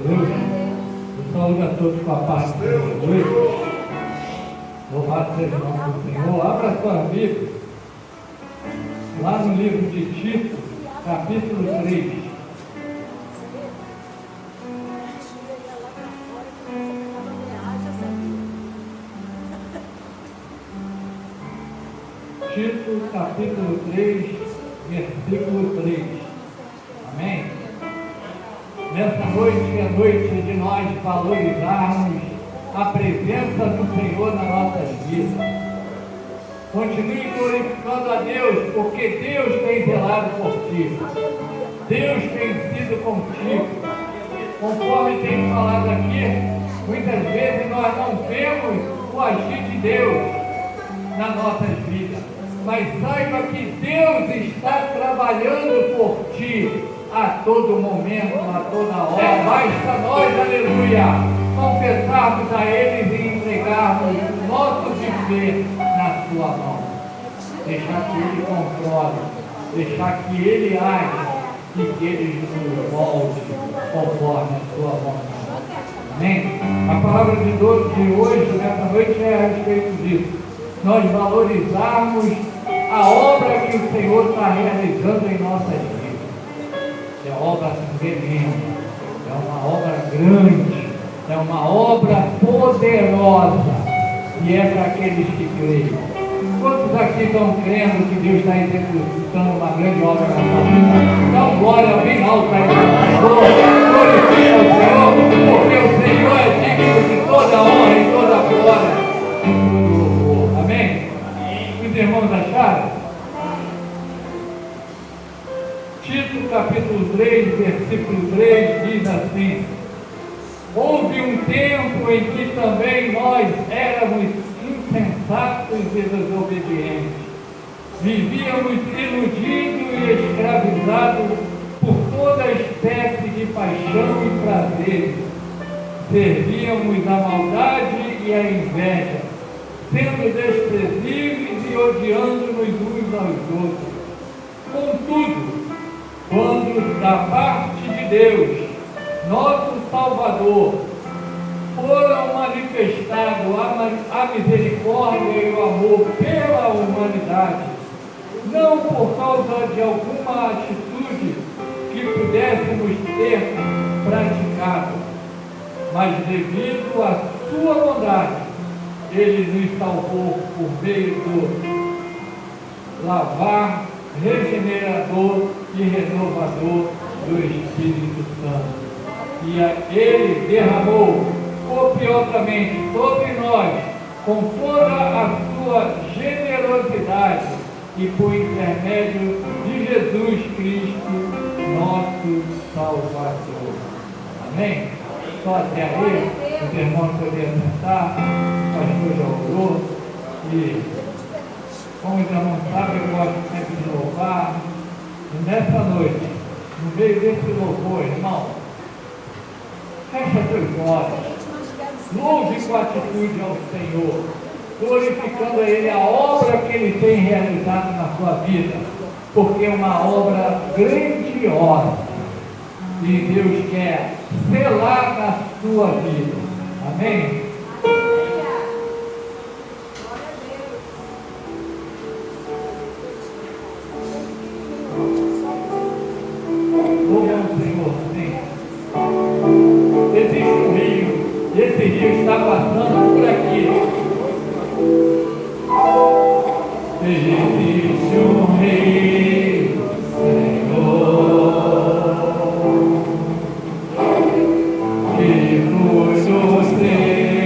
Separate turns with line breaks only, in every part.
Deus. Eu saúdo a todos com a paz de Jesus. Louvado seja o nome do Senhor. Abra a sua Bíblia, lá no livro de Tito, capítulo 3. Tito, capítulo 3, versículo 3. Amém? Nessa noite é noite de nós valorizarmos a presença do Senhor nas nossas vidas. Continue glorificando a Deus, porque Deus tem zelado por ti. Deus tem sido contigo. Conforme tem falado aqui, muitas vezes nós não vemos o agir de Deus nas nossas vidas. Mas saiba que Deus está trabalhando por ti a todo momento, a toda hora. Basta nós, aleluia, confessarmos a Ele e entregarmos o nosso viver na sua mão. Deixar que Ele controle, deixar que Ele age e que Ele nos molde conforme a sua vontade. Amém? A palavra de hoje, nessa noite, é a respeito disso. Nós valorizarmos a obra que o Senhor está realizando em nossas vidas. É obra tremenda, é uma obra grande, é uma obra poderosa, e é para aqueles que creem. Quantos aqui estão crendo que Deus está executando uma grande obra na sua vida? Então, glória bem alta aí, glorifica o Senhor, porque o Senhor é digno de toda honra e toda glória e todo louvor. Amém? Os irmãos acharam? Tito capítulo 3, versículo 3 diz assim: houve um tempo em que também nós éramos insensatos e desobedientes, vivíamos iludidos e escravizados por toda espécie de paixão e prazer, servíamos a maldade e a inveja, sendo desprezíveis e odiando-nos uns aos outros. Contudo, quando da parte de Deus, nosso Salvador, foram manifestados a misericórdia e o amor pela humanidade, não por causa de alguma atitude que pudéssemos ter praticado, mas devido à sua bondade, Ele nos salvou por meio do lavar regenerador e renovador do Espírito Santo. E Ele derramou copiosamente sobre nós, com toda a sua generosidade, e por intermédio de Jesus Cristo, nosso Salvador. Amém? Só até aí, os irmãos poderiam sentar, o pastor já orou, e como os irmãos sabem, eu gosto sempre de louvar. E nessa noite, no meio desse louvor, irmão, fecha teus olhos, louve com atitude ao Senhor, glorificando a Ele a obra que Ele tem realizado na sua vida, porque é uma obra grandiosa e Deus quer selar na sua vida. Amém? Esse rio está passando por aqui. Existe um rio, Senhor, que flui do céu.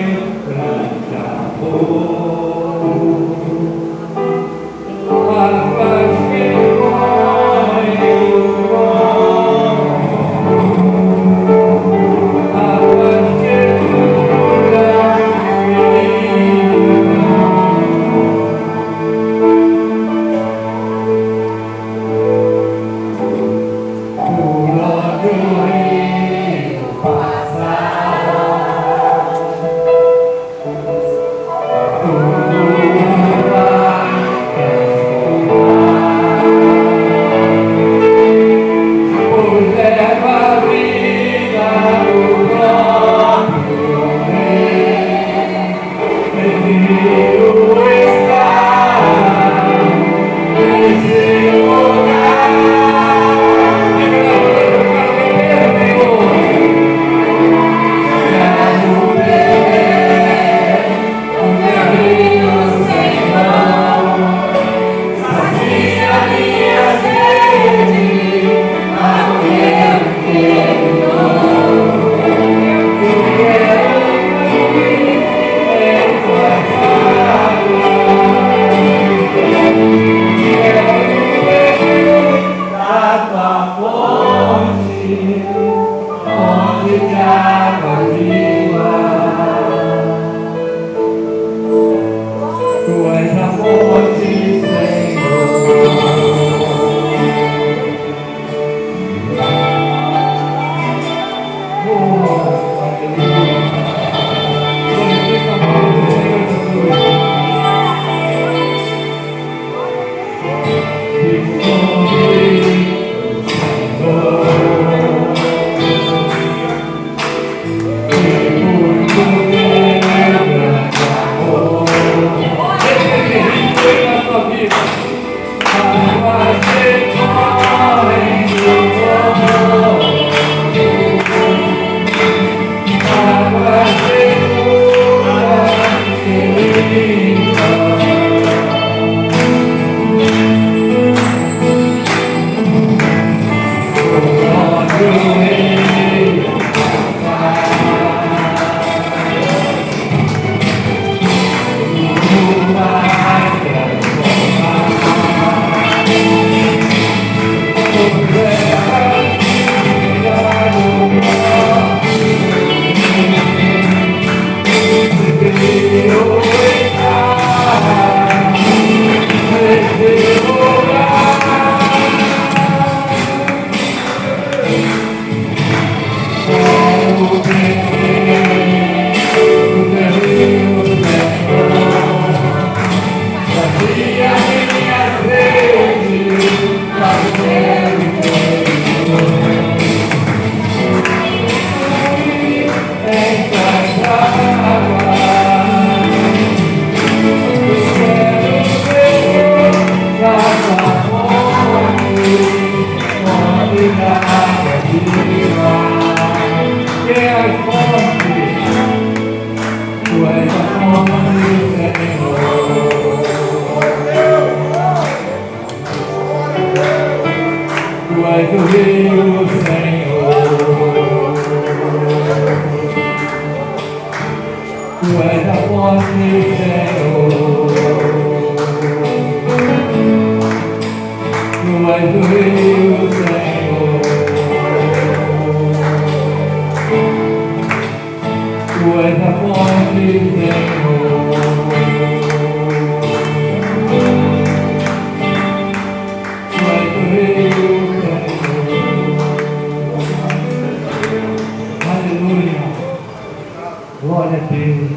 Glória a Deus.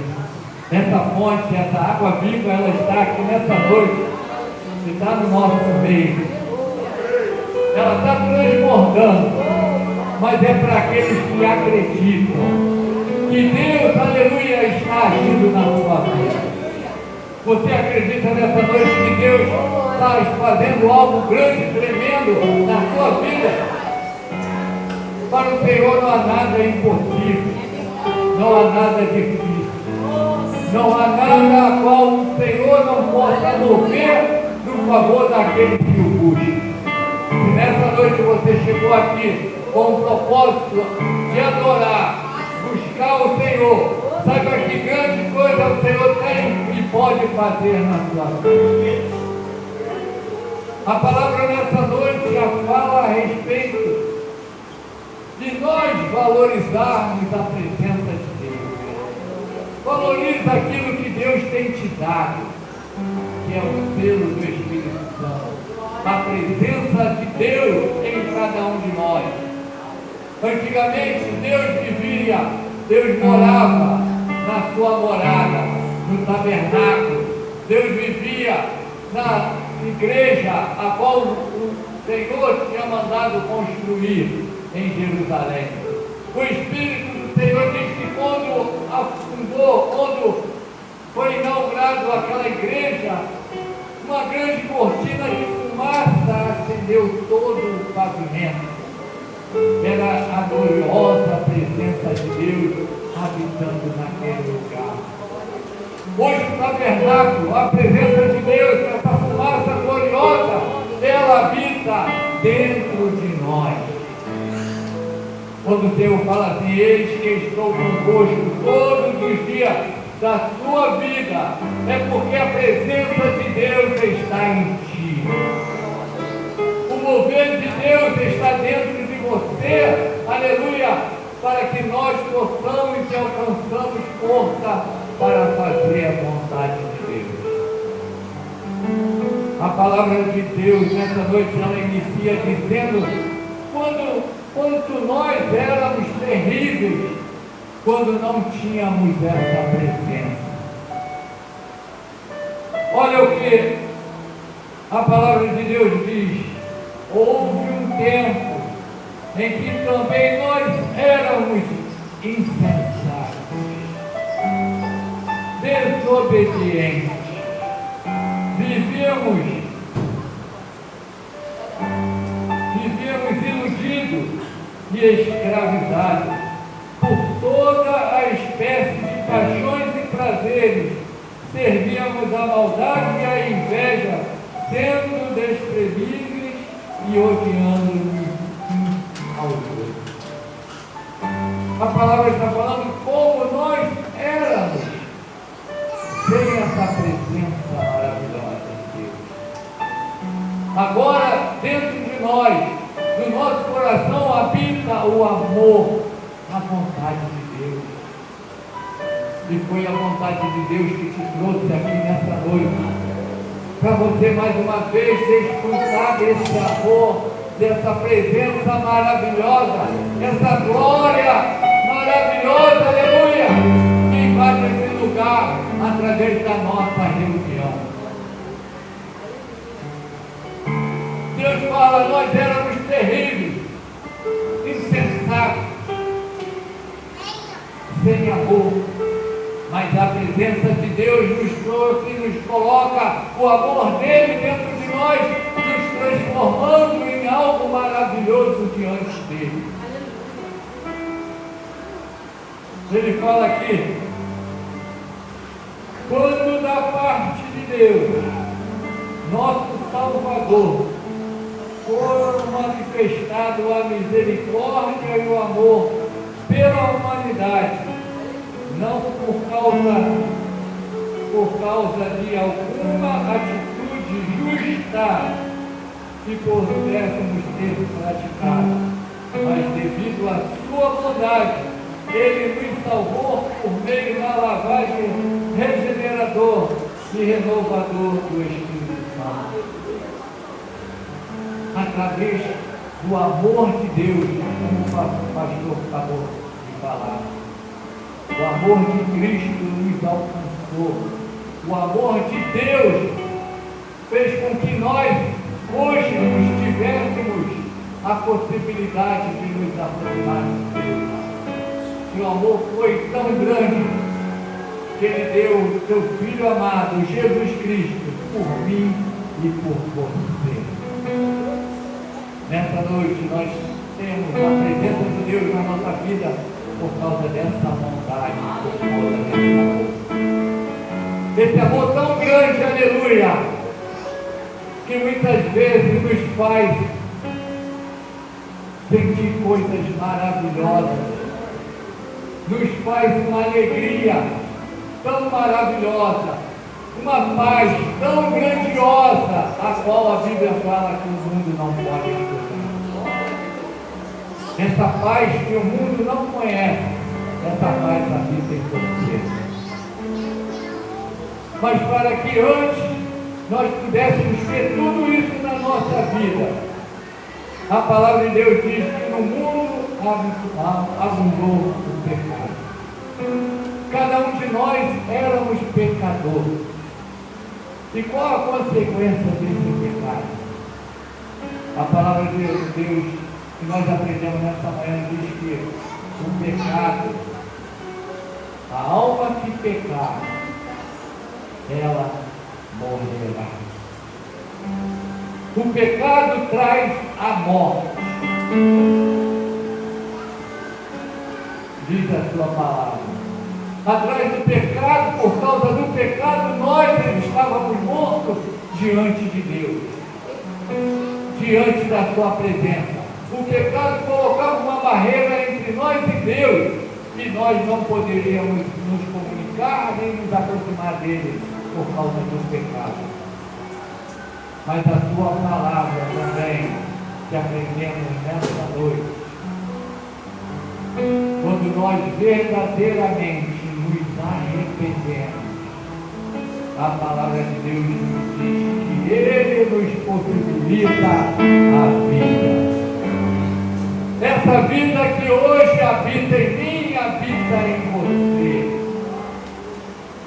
Essa fonte, essa água viva, ela está aqui nessa noite. Está no nosso meio. Ela está transbordando. Mas é para aqueles que acreditam que Deus, aleluia, está agindo na sua vida. Você acredita nessa noite que Deus está fazendo algo grande, tremendo na sua vida? Para o Senhor não há nada impossível. Não há nada difícil. Não há nada a qual o Senhor não possa mover no favor daquele que o busca. Se nessa noite você chegou aqui com o propósito de adorar, buscar o Senhor, saiba que grande coisa o Senhor tem e pode fazer na sua vida. A palavra nessa noite já fala a respeito de nós valorizarmos a presença de Deus. Valorize aquilo que Deus tem te dado, que é o selo do Espírito Santo. A presença de Deus em cada um de nós. Antigamente Deus morava na sua morada, no tabernáculo. Deus vivia na igreja a qual o Senhor tinha mandado construir em Jerusalém. O Espírito do Senhor diz que quando afundou, quando foi inaugurado aquela igreja, uma grande cortina de fumaça acendeu todo o pavimento. Era a gloriosa presença de Deus habitando naquele lugar. Hoje o tabernáculo, a presença de Deus, essa fumaça gloriosa, ela habita dentro de nós. Quando o Senhor fala assim, eis que estou convosco todos os dias da sua vida, é porque a presença de Deus está em ti. O mover de Deus está dentro de você, aleluia, para que nós possamos e alcançamos força para fazer a vontade de Deus. A palavra de Deus nessa noite ela inicia dizendo, quando nós éramos terríveis, quando não tínhamos essa presença. Olha o que a palavra de Deus diz, insensatos, desobedientes. Vivíamos iludidos e escravizados por toda a espécie de paixões e prazeres. Servíamos a maldade e a inveja, sendo desprevíveis e odiando-nos uns aos outros. A palavra está falando como nós éramos sem essa presença maravilhosa de Deus. Agora, dentro de nós, no nosso coração, habita o amor, a vontade de Deus. E foi a vontade de Deus que te trouxe aqui nessa noite, para você mais uma vez desfrutar desse amor, dessa presença maravilhosa, essa glória maravilhosa, aleluia, que invade esse lugar através da nossa reunião. Deus fala, nós éramos terríveis, insensatos, sem amor, mas a presença de Deus nos trouxe e nos coloca o amor dele dentro de nós, nos transformando em algo maravilhoso diante dele. Ele fala aqui, quando da parte de Deus, nosso Salvador, foram manifestados a misericórdia e o amor pela humanidade, não por causa de alguma atitude justa que pudéssemos ter praticado, mas devido à sua bondade, ele nos salvou por meio da lavagem regenerador e renovador do Espírito Santo. Através do amor de Deus, como o pastor acabou de falar. O amor de Cristo nos alcançou. O amor de Deus fez com que nós hoje nos tivéssemos a possibilidade de nos aproximar de Deus. E o amor foi tão grande que Ele deu o seu Filho amado, Jesus Cristo, por mim e por você. Nessa noite nós temos a presença de Deus na nossa vida por causa dessa vontade, por causa desse amor. Esse amor tão grande, aleluia, que muitas vezes nos faz sentir coisas maravilhosas, nos faz uma alegria tão maravilhosa, uma paz tão grandiosa, a qual a Bíblia fala que o mundo não pode encontrar. Essa paz que o mundo não conhece, essa paz habita em você. Mas para que antes nós pudéssemos ter tudo isso na nossa vida, a palavra de Deus diz que no mundo abundou o pecado. Cada um de nós éramos pecadores. E qual a consequência desse pecado? A palavra de Deus que nós aprendemos nessa manhã diz que o pecado, a alma que pecar, ela morrerá. O pecado traz a morte. Diz a sua palavra. Atrás do pecado, por causa do pecado, nós estávamos mortos diante de Deus, diante da sua presença. O pecado colocava uma barreira entre nós e Deus, e nós não poderíamos nos comunicar nem nos aproximar dele por causa do pecado. Mas a sua palavra também, que aprendemos nessa noite, quando nós verdadeiramente nos arrependemos, a palavra de Deus nos diz que Ele nos possibilita a vida. Essa vida que hoje habita em mim, habita em você.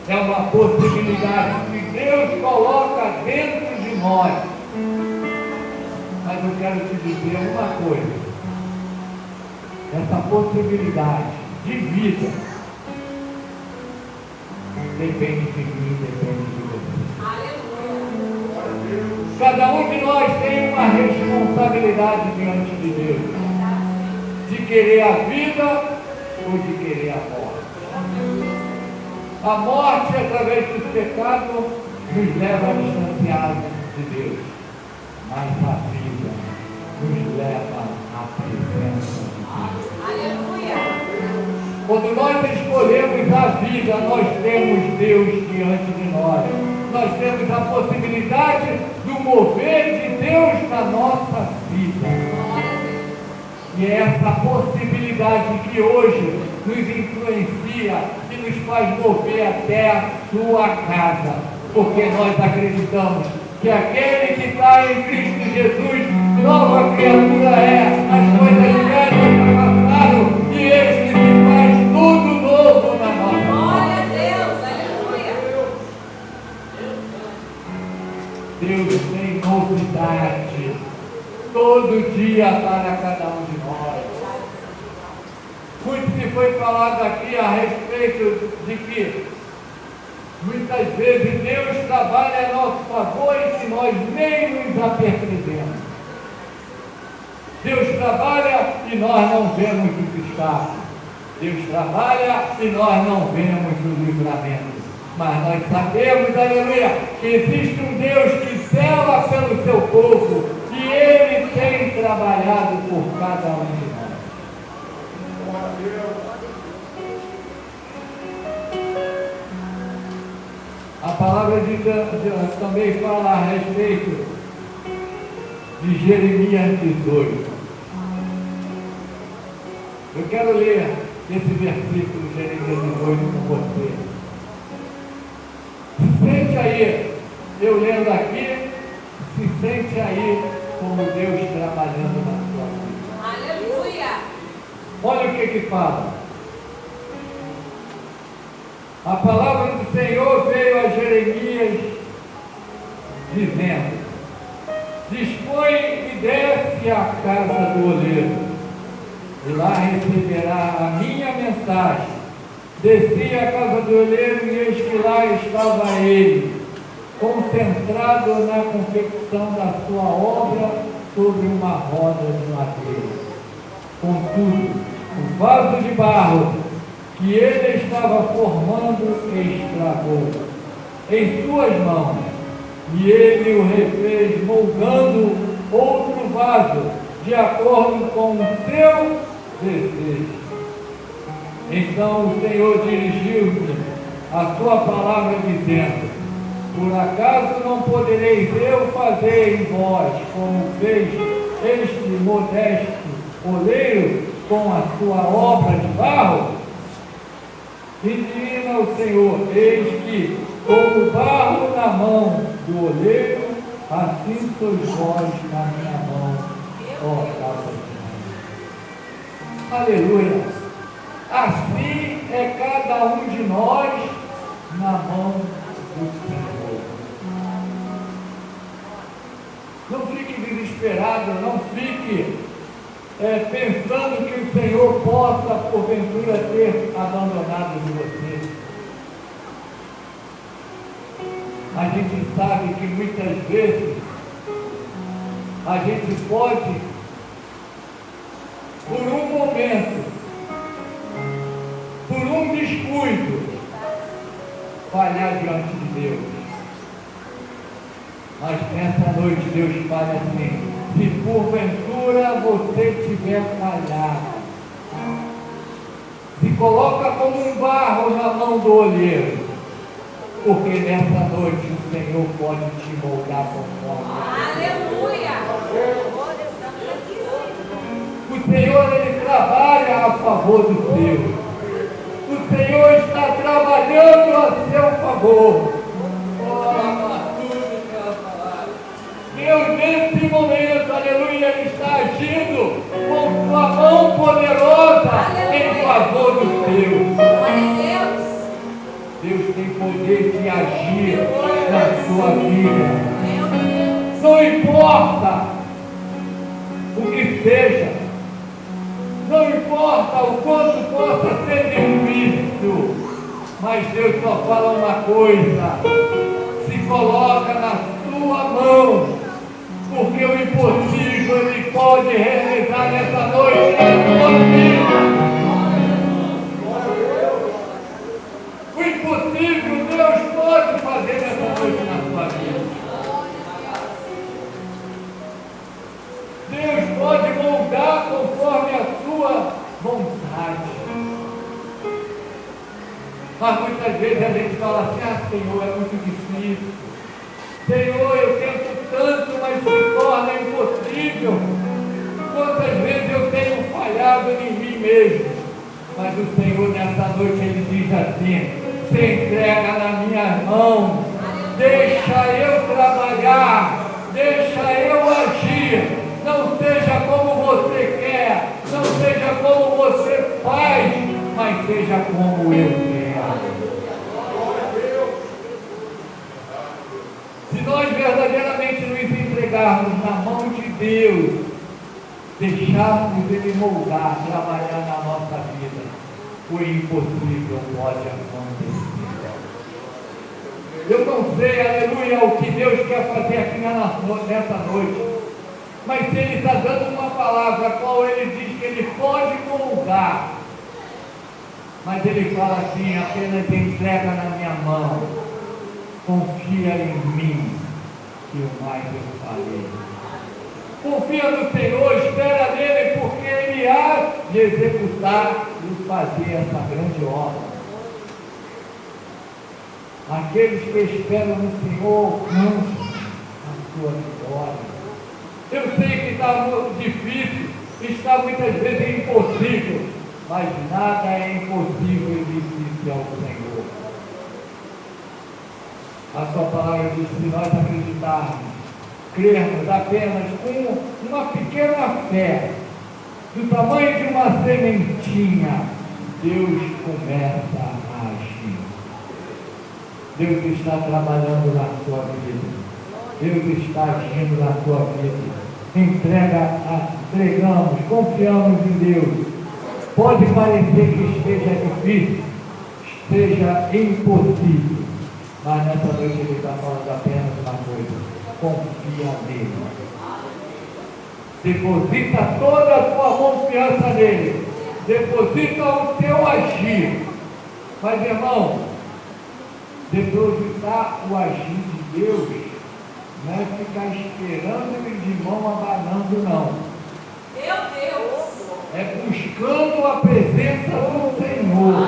É uma possibilidade que Deus coloca dentro de nós. Mas eu quero te dizer uma coisa. Essa possibilidade de vida, depende de mim, depende de você. Cada um de nós tem uma responsabilidade diante de Deus, de querer a vida ou de querer a morte. A morte, através do pecado, nos leva a distanciar de Deus, mas a vida nos leva à presença de Deus. Aleluia! Quando nós escolhemos a vida, nós temos Deus diante de nós. Nós temos a possibilidade do mover de Deus na nossa vida. E é essa possibilidade que hoje nos influencia e nos faz mover até a sua casa. Porque nós acreditamos que aquele que está em Cristo Jesus, nova criatura é. As coisas velhas já passaram e este se faz tudo novo na nossa vida. Glória a Deus, aleluia. Deus tem novidade todo dia para cada um de nós. Muito se foi falado aqui a respeito de que muitas vezes Deus trabalha a nosso favor e que nós nem nos apercebemos. Deus trabalha e nós não vemos o obstáculo. Deus trabalha e nós não vemos o livramento. Mas nós sabemos, aleluia, que existe um Deus que zela pelo seu povo e Ele tem trabalhado por cada um de nós. A palavra de Deus também fala a respeito de Jeremias 18. Eu quero ler esse versículo de Jeremias 18 com você. Se sente aí, eu lendo aqui, se sente aí como Deus trabalhando na sua vida. Aleluia! Olha o que fala. A palavra do Senhor veio a Jeremias dizendo: dispõe e desce à casa do oleiro, e lá receberá a minha mensagem. Desci à casa do oleiro e eis que lá estava ele, concentrado na confecção da sua obra sobre uma roda de madeira. Contudo, o vaso de barro que ele estava formando estragou em suas mãos, e ele o refez moldando outro vaso de acordo com o seu desejo. Então o Senhor dirigiu-me a sua palavra dizendo: por acaso não podereis eu fazer em vós como fez este modesto oleiro com a sua obra de barro? E disse o Senhor: eis que, como o barro na mão do oleiro, assim sois vós na minha mão, ó casa de Deus. Aleluia! Assim é cada um de nós na mão do Senhor. Não fique desesperado, não fique pensando que o Senhor possa, porventura, ter abandonado de você. A gente sabe que muitas vezes a gente pode, por um momento, por um descuido, falhar diante de Deus. Mas nessa noite Deus fala assim: se porventura você tiver falhado, se coloca como um barro na mão do olheiro, porque nessa noite o Senhor pode te moldar conforme. Aleluia! O Senhor, Ele trabalha a favor do seu. O Senhor está trabalhando a seu favor. Deus, nesse momento, aleluia, Ele está agindo com sua mão poderosa em favor dos seus. Deus tem poder de agir na sua vida. Não importa o que seja, não importa importa o quanto possa ser difícil, mas Deus só fala uma coisa: se coloca na sua mão, porque o impossível Ele pode realizar nessa noite na sua vida. O impossível Deus pode fazer nessa noite na sua vida. Deus pode moldar conforme a sua vontade. Mas muitas vezes a gente fala assim: ah, Senhor, é muito difícil. Senhor, eu tento tanto, mas se torna impossível. Quantas vezes eu tenho falhado em mim mesmo. Mas o Senhor nessa noite Ele diz assim: se entrega na minha mão, deixa eu trabalhar, deixa eu agir. Não seja como você quer, não seja como você faz, mas seja como eu quero. Se nós verdadeiramente nos entregarmos na mão de Deus, deixarmos Ele moldar, trabalhar na nossa vida, o impossível pode acontecer. Eu não sei, aleluia, o que Deus quer fazer aqui nessa noite. Mas se Ele está dando uma palavra, a qual Ele diz que Ele pode moldar, mas Ele fala assim: apenas entrega na minha mão, confia em mim, que o mais eu farei. Confia no Senhor, espera nele, porque Ele há de executar e fazer essa grande obra. Aqueles que esperam no Senhor alcançam a sua vitória. Eu sei que está muito difícil, está muitas vezes impossível, mas nada é impossível e difícil ao Senhor. A sua palavra diz: se nós acreditarmos, crermos apenas com uma pequena fé, do tamanho de uma sementinha, Deus começa a agir. Deus está trabalhando na sua vida. Deus está agindo na sua vida. Entregamos, confiamos em Deus. Pode parecer que esteja difícil, esteja impossível, mas nessa noite Ele está falando apenas uma coisa: confia nele. Deposita toda a sua confiança nele. Deposita o teu agir. Mas, irmão, depositar o agir de Deus não é ficar esperando Ele de mão abanando, não.
Meu Deus!
É buscando a presença do Senhor.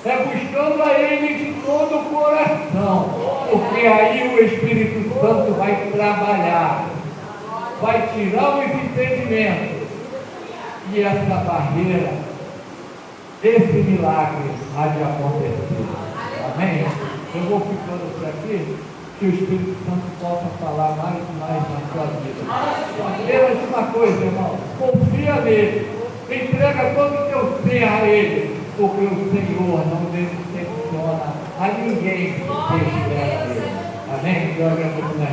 É buscando a Ele de todo o coração. Porque aí o Espírito Santo vai trabalhar. Vai tirar os impedimentos. E essa barreira, esse milagre há de acontecer. Amém? Eu vou ficando por aqui, que o Espírito Santo possa falar mais e mais na sua vida. Apenas uma coisa, irmão: confia nele, entrega todo o teu ser a ele, porque o Senhor não decepciona a ninguém que estiver nele. Amém? Eu agradeço na